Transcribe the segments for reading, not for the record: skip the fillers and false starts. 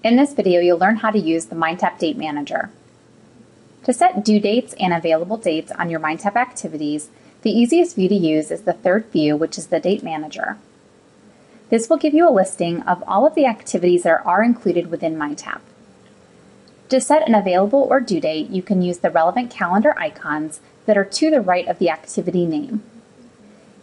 In this video, you'll learn how to use the MindTap Date Manager. To set due dates and available dates on your MindTap activities, the easiest view to use is the third view, which is the Date Manager. This will give you a listing of all of the activities that are included within MindTap. To set an available or due date, you can use the relevant calendar icons that are to the right of the activity name.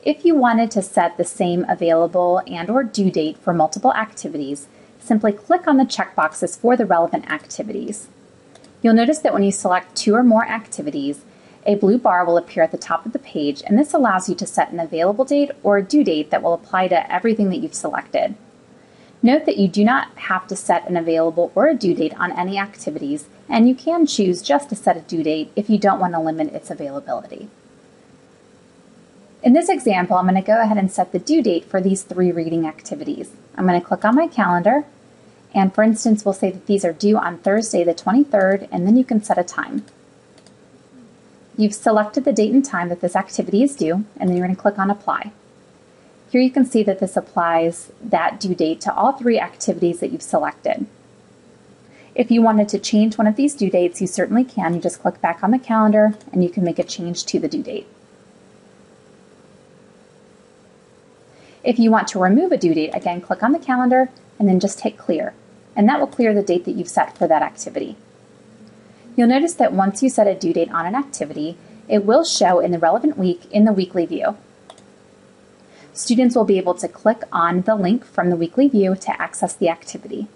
If you wanted to set the same available and/or due date for multiple activities, simply click on the checkboxes for the relevant activities. You'll notice that when you select two or more activities, a blue bar will appear at the top of the page, and this allows you to set an available date or a due date that will apply to everything that you've selected. Note that you do not have to set an available or a due date on any activities, and you can choose just to set a due date if you don't want to limit its availability. In this example, I'm going to go ahead and set the due date for these three reading activities. I'm going to click on my calendar, and for instance, we'll say that these are due on Thursday the 23rd, and then you can set a time. You've selected the date and time that this activity is due, and then you're going to click on Apply. Here you can see that this applies that due date to all three activities that you've selected. If you wanted to change one of these due dates, you certainly can. You just click back on the calendar, and you can make a change to the due date. If you want to remove a due date, again, click on the calendar and then just hit Clear, and that will clear the date that you've set for that activity. You'll notice that once you set a due date on an activity, it will show in the relevant week in the weekly view. Students will be able to click on the link from the weekly view to access the activity.